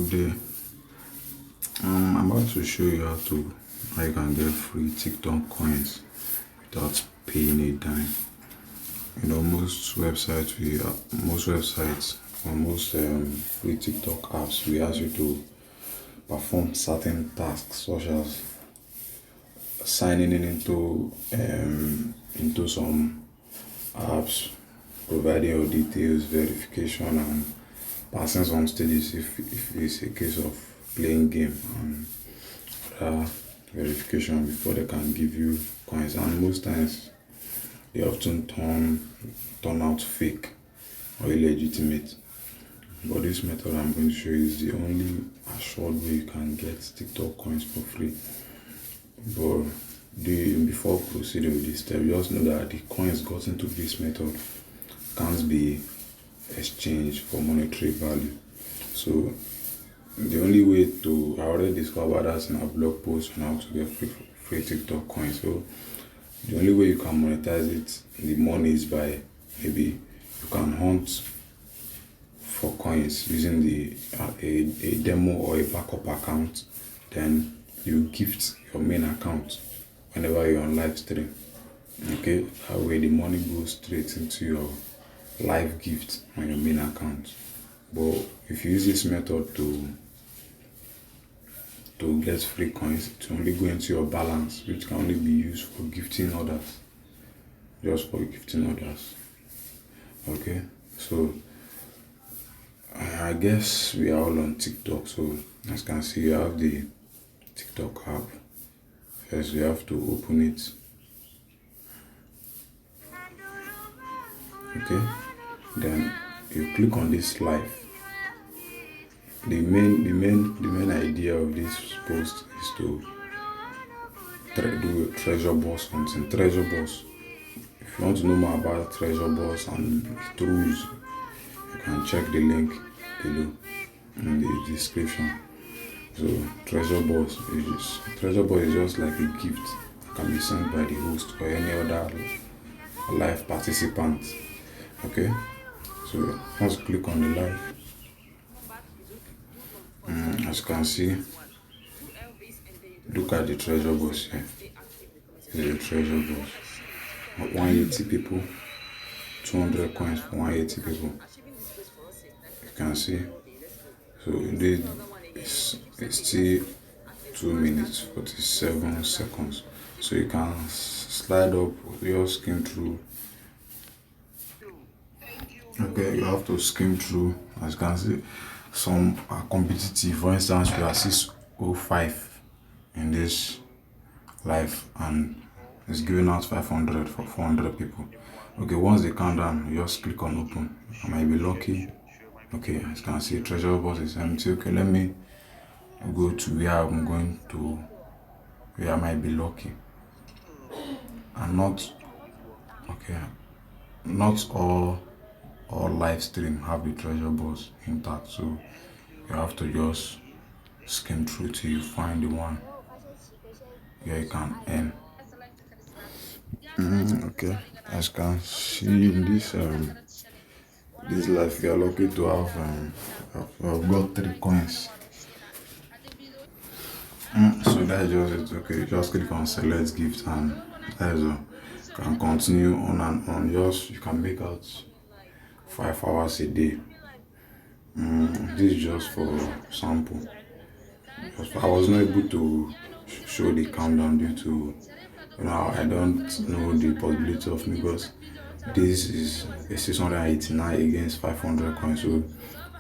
Today, I'm about to show you how you can get free TikTok coins without paying a dime. Most websites or most free TikTok apps, we ask you to perform certain tasks such as signing in into some apps, providing your details, verification, and passing some stages if it's a case of playing game and verification before they can give you coins. And most times they often turn out fake or illegitimate. But this method I'm going to show you is the only assured way you can get TikTok coins for free. But before proceeding with this step, just know that the coins got into this method can't be exchanged for monetary value. So the only way I already discovered that in a blog post on how to get free TikTok coins. So the only way you can monetize it, the money, is by maybe you can hunt for coins using a demo or a backup account. Then you gift your main account whenever you're on live stream. Okay, that way the money goes straight into your live gift on your main account. But if you use this method to get free coins, it will only go into your balance, which can only be used for gifting others. Just for gifting others. Okay, so I guess we are all on TikTok. So as you can see, you have the TikTok app. First, you have to open it. Okay, then you click on this live. The main idea of this post is to do treasure boss hunting. Treasure boss. If you want to know more about treasure boss and its rules, you can check the link below in the description. So treasure boss is just like a gift that can be sent by the host or any other live participant. Okay, so once you click on the live, as you can see, look at the treasure boss here. This is the treasure boss. 180 people, 200 coins for 180 people. You can see. So indeed, it's still 2 minutes 47 seconds. So you can slide up, just skim through. Okay, you have to skim through. As you can see, some are competitive. For instance, we are 605 in this live, and it's giving out 500 for 400 people. Okay, once they count down, you just click on open. I might be lucky. Okay, as you can see, treasure box is empty. Okay, let me go to where I'm going to, where I might be lucky. And not all live stream have the treasure box intact, so you have to just skim through till you find the one where you can earn. Okay, as you can see in this life, you are lucky to have got 3 coins. So that's just it. Okay, you just click on select gift, and that is all. You can continue on and on. You can make out 5 hours a day. This is just for sample. I was not able to show the countdown due to I don't know the possibility of me, because this is a 689 against 500 coins, so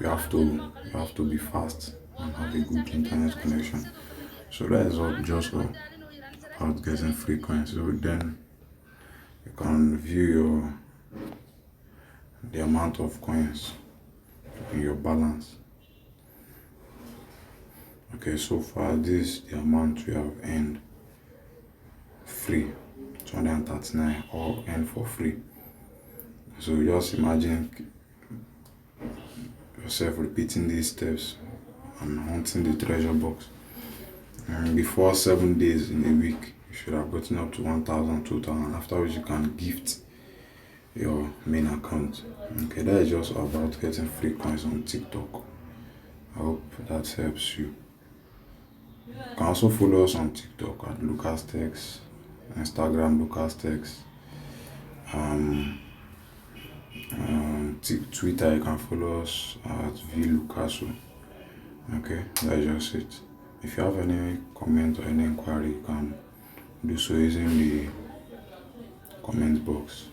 you have to be fast and have a good internet connection. So that is just all about getting free coins. So then you can view the amount of coins in your balance. Okay, so far this is the amount we have earned free, 239, all earned for free. So just imagine yourself repeating these steps and hunting the treasure box. And before 7 days in a week, you should have gotten up to 1,000, 2,000, after which you can gift your main account. Okay, that is just about getting free coins on TikTok. I hope that helps you. You can also follow us on TikTok at Lukastechs, Instagram Lukastechs, Twitter you can follow us at vlucaso. Okay, that's just it. If you have any comment or any inquiry, you can do so using the comment box.